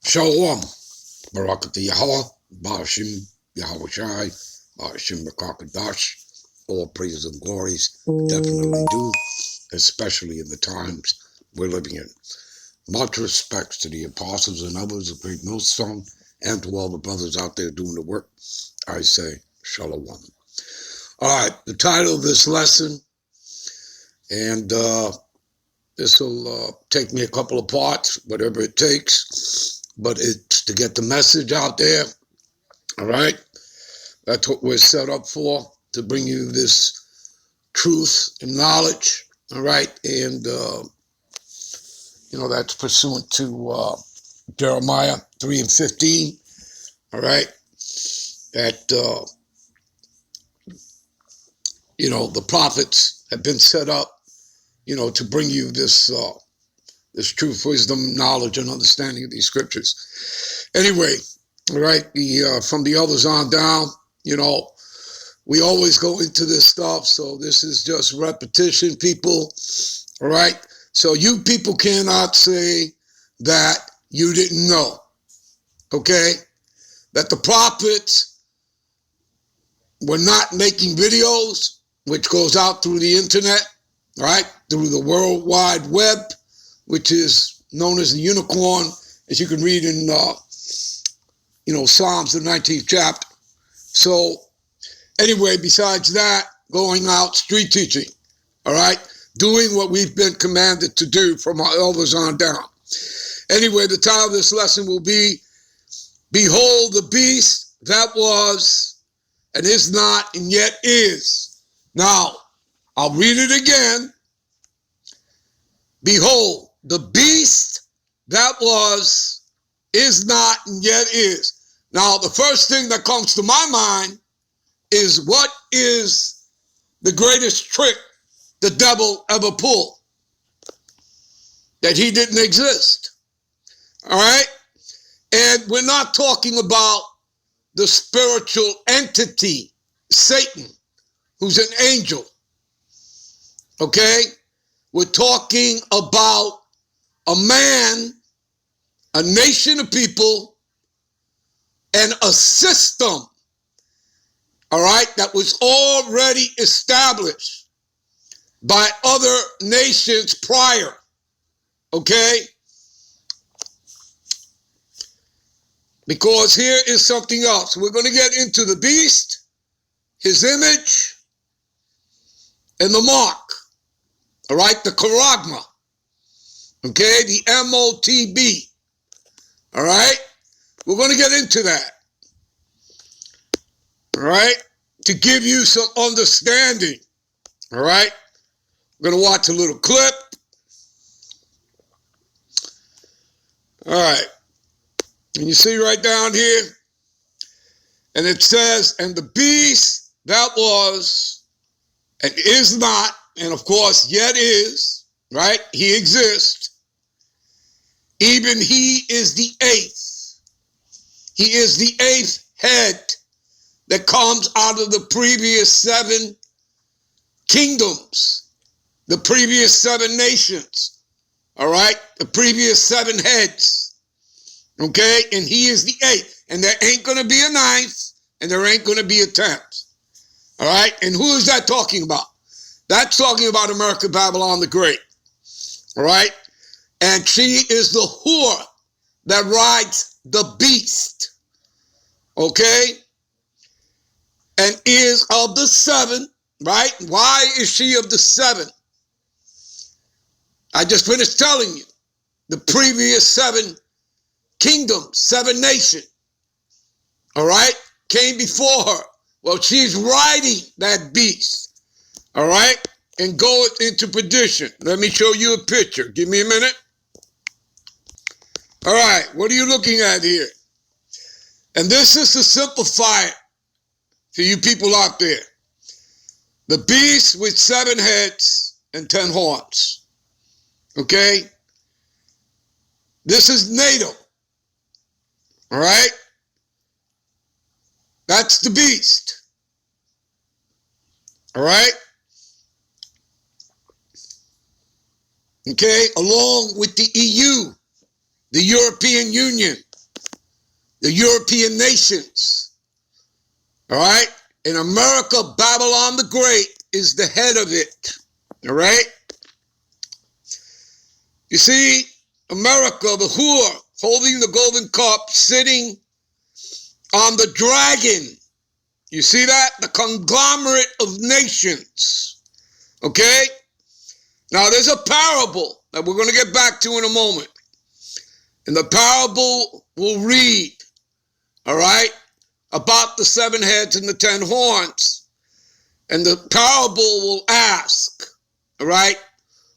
Shalom, Barakati Yahweh, Ba'ashim Yahweh Shai, Ba'ashim Rakakadash. All praises and glories definitely do, especially in the times we're living in. Much respects to the apostles and others of Great Millstone, and to all the brothers out there doing the work. I say Shalom. All right, the title of this lesson, and this will take me a couple of parts, whatever it takes, but it's to get the message out there. All right, that's what we're set up for, to bring you this truth and knowledge. All right, and that's pursuant to Jeremiah 3:15. All right, that the prophets have been set up, to bring you this truth, wisdom, knowledge, and understanding of these scriptures. Anyway, all right, from the others on down, we always go into this stuff, so this is just repetition, people. All right, so you people cannot say that you didn't know. Okay, that the prophets were not making videos, which goes out through the internet, right, through the World Wide Web, which is known as the unicorn, as you can read in, Psalms, the 19th chapter. So anyway, besides that, going out street teaching, all right, doing what we've been commanded to do from our elders on down. Anyway, the title of this lesson will be, Behold the beast that was and is not and yet is. Now, I'll read it again. Behold, the beast that was, is not, and yet is. Now, the first thing that comes to my mind is, what is the greatest trick the devil ever pulled? That he didn't exist. All right? And we're not talking about the spiritual entity, Satan, who's an angel. Okay? We're talking about a man, a nation of people, and a system, all right, that was already established by other nations prior, okay? Because here is something else. We're going to get into the beast, his image, and the mark, all right, the charagma, okay, the M-O-T-B, all right? We're going to get into that, all right, to give you some understanding, all right? We're going to watch a little clip. All right, and you see right down here, and it says, and the beast that was and is not, and of course yet is, right? He exists. Even he is the eighth. He is the eighth head that comes out of the previous 7 kingdoms, the previous 7 nations, all right? The previous 7 heads, okay? And he is the eighth. And there ain't going to be a 9th, and there ain't going to be a 10th, all right? And who is that talking about? That's talking about America, Babylon the Great, all right? And she is the whore that rides the beast, okay? And is of the 7, right? Why is she of the 7? I just finished telling you. The previous 7 kingdoms, 7 nations, all right, came before her. Well, she's riding that beast, all right, and goeth into perdition. Let me show you a picture. Give me a minute. All right, what are you looking at here? And this is to simplify it for you people out there. The beast with 7 heads and 10 horns. Okay? This is NATO. All right? That's the beast. All right? Okay? Along with the EU, the European Union, the European nations. All right? In America, Babylon the Great is the head of it. All right? You see, America, the whore, holding the golden cup, sitting on the dragon. You see that? The conglomerate of nations. Okay? Now, there's a parable that we're going to get back to in a moment. And the parable will read, all right, about the 7 heads and the 10 horns. And the parable will ask, all right,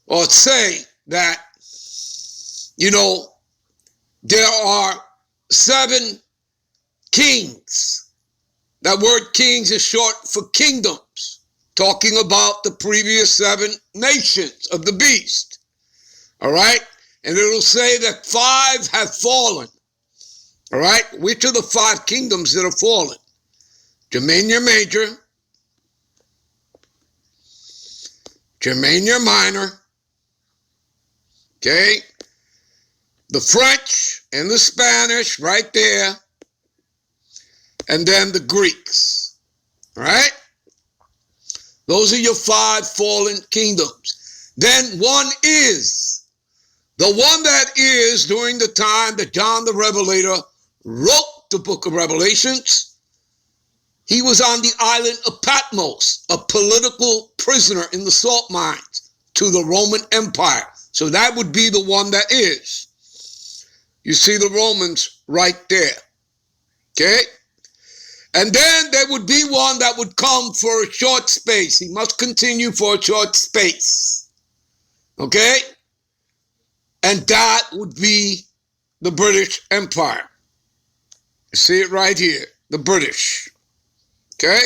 or say that, you know, there are 7 kings. That word kings is short for kingdoms, talking about the previous 7 nations of the beast. All right? And it'll say that 5 have fallen. All right? Which are the 5 kingdoms that have fallen? Germania Major, Germania Minor, okay? The French and the Spanish right there, and then the Greeks, all right? Those are your 5 fallen kingdoms. Then one is, the one that is during the time that John the Revelator wrote the book of Revelations. He was on the island of Patmos, a political prisoner in the salt mines to the Roman Empire. So that would be the one that is. You see the Romans right there, okay? And then there would be one that would come for a short space. He must continue for a short space. Okay? And that would be the British Empire. You see it right here, the British. Okay?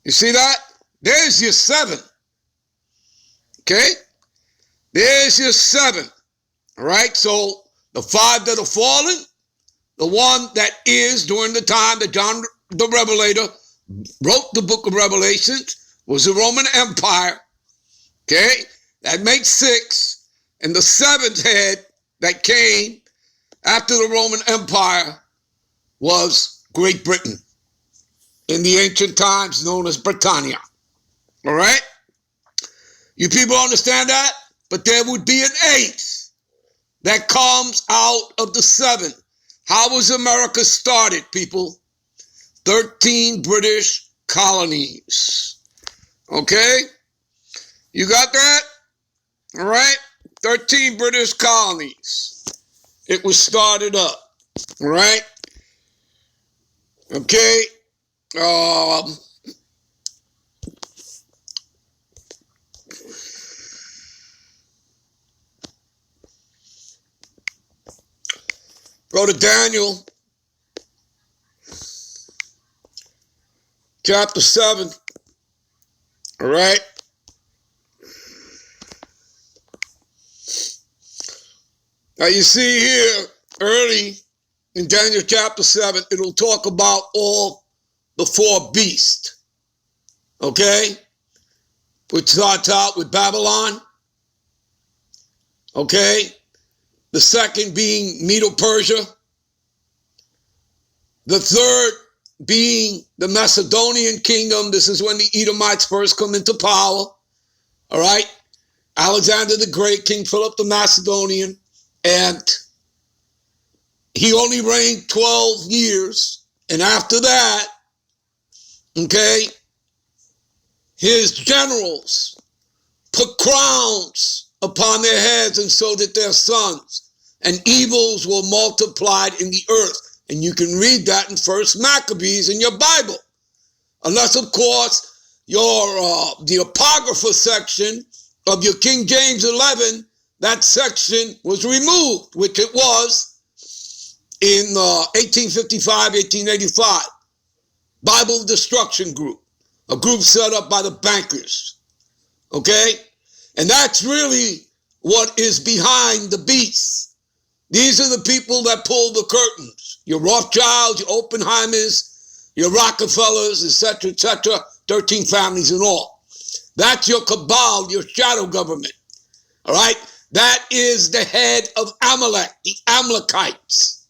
You see that? There's your 7. Okay? There's your 7. All right? So the 5 that are fallen, the one that is during the time that John the Revelator wrote the book of Revelations was the Roman Empire. Okay? That makes 6. And the 7th head that came after the Roman Empire was Great Britain, in the ancient times known as Britannia. All right? You people understand that? But there would be an 8th that comes out of the 7. How was America started, people? 13 British colonies. Okay? You got that? All right? 13 British colonies. It was started up. All right? Okay? Go to Daniel chapter 7. All right? Now you see here early in Daniel chapter 7, it'll talk about all the 4 beasts. Okay? Which starts out with Babylon. Okay? The second being Medo-Persia. The third being the Macedonian kingdom. This is when the Edomites first come into power. All right? Alexander the Great, King Philip the Macedonian. And he only reigned 12 years. And after that, okay, his generals put crowns upon their heads, and so did their sons. And evils were multiplied in the earth. And you can read that in First Maccabees in your Bible. Unless, of course, the Apocrypha section of your King James 11, that section was removed, which it was in 1855, 1885. Bible Destruction Group, a group set up by the bankers. Okay? And that's really what is behind the beasts. These are the people that pull the curtains. Your Rothschilds, your Oppenheimers, your Rockefellers, etc., etc., 13 families in all. That's your cabal, your shadow government. All right? That is the head of Amalek, the Amalekites.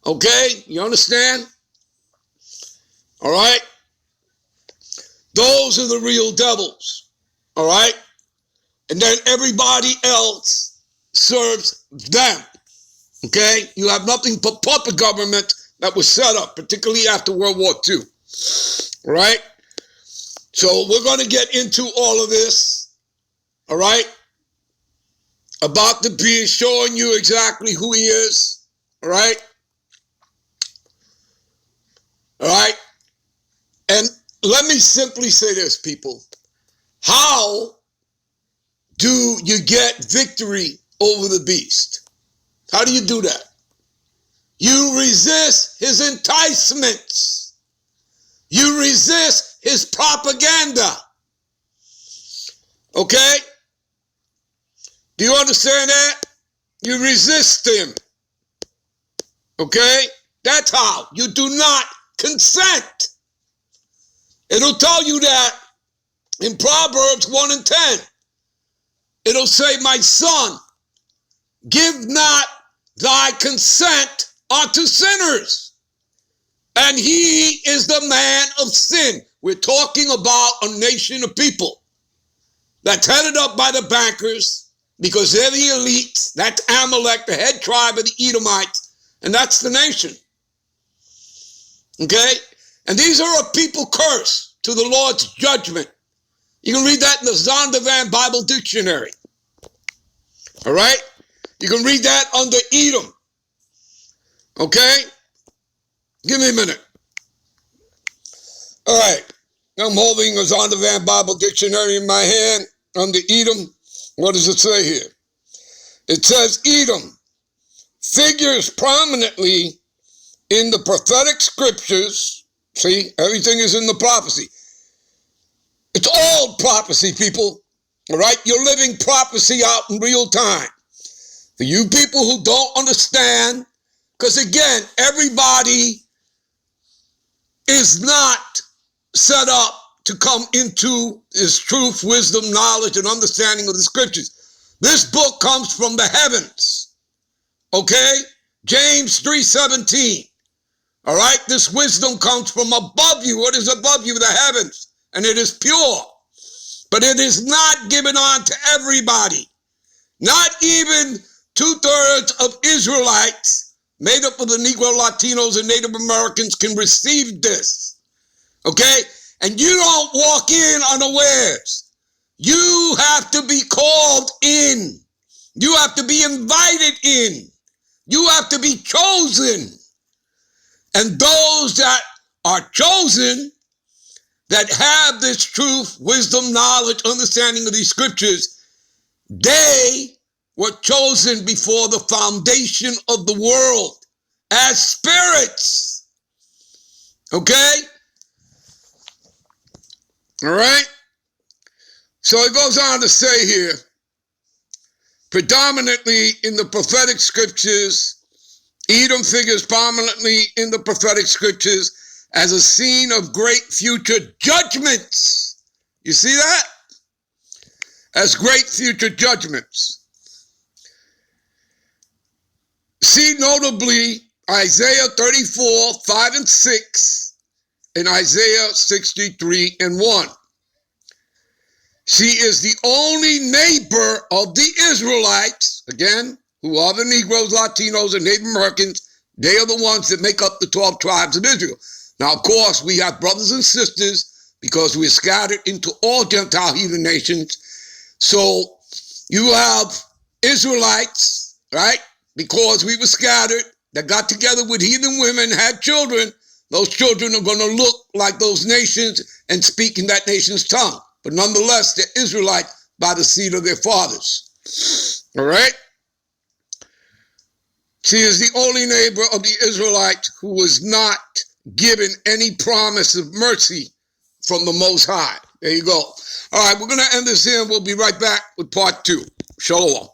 Okay, you understand? All right? Those are the real devils. All right? And then everybody else serves them. Okay? You have nothing but puppet government that was set up, particularly after World War II. All right? So we're going to get into all of this. All right? About the beast, showing you exactly who he is. All right? All right? And let me simply say this, people. How do you get victory over the beast? How do you do that? You resist his enticements. You resist his propaganda. Okay? Do you understand that? You resist him. Okay? That's how. You do not consent. It'll tell you that in Proverbs 1 and 10. It'll say, my son, give not thy consent unto sinners. And he is the man of sin. We're talking about a nation of people that's headed up by the bankers because they're the elites. That's Amalek, the head tribe of the Edomites, and that's the nation. Okay? And these are a people cursed to the Lord's judgment. You can read that in the Zondervan Bible Dictionary. All right? You can read that under Edom. Okay? Give me a minute. All right. I'm holding a Zondervan Bible Dictionary in my hand under Edom. What does it say here? It says Edom figures prominently in the prophetic scriptures. See, everything is in the prophecy. It's all prophecy, people. All right? You're living prophecy out in real time. For you people who don't understand, because again, everybody is not set up to come into this truth, wisdom, knowledge, and understanding of the scriptures. This book comes from the heavens. Okay? James 3:17. All right? This wisdom comes from above you. What is above you? The heavens. And it is pure. But it is not given on to everybody. Not even 2/3 of Israelites, made up of the Negro, Latinos, and Native Americans, can receive this. Okay? And you don't walk in unawares. You have to be called in. You have to be invited in. You have to be chosen. And those that are chosen, that have this truth, wisdom, knowledge, understanding of these scriptures, they were chosen before the foundation of the world as spirits. Okay? All right? So it goes on to say here, predominantly in the prophetic scriptures, Edom figures prominently in the prophetic scriptures as a scene of great future judgments. You see that? As great future judgments. See notably Isaiah 34:5-6 and Isaiah 63:1. She is the only neighbor of the Israelites, again, who are the Negroes, Latinos, and Native Americans. They are the ones that make up the 12 tribes of Israel. Now, of course, we have brothers and sisters because we're scattered into all Gentile heathen nations. So you have Israelites, right? Because we were scattered, that got together with heathen women, had children. Those children are going to look like those nations and speak in that nation's tongue. But nonetheless, they're Israelites by the seed of their fathers. All right? She is the only neighbor of the Israelites who was not given any promise of mercy from the Most High. There you go. All right, we're going to end this here, and we'll be right back with part 2. Shalom.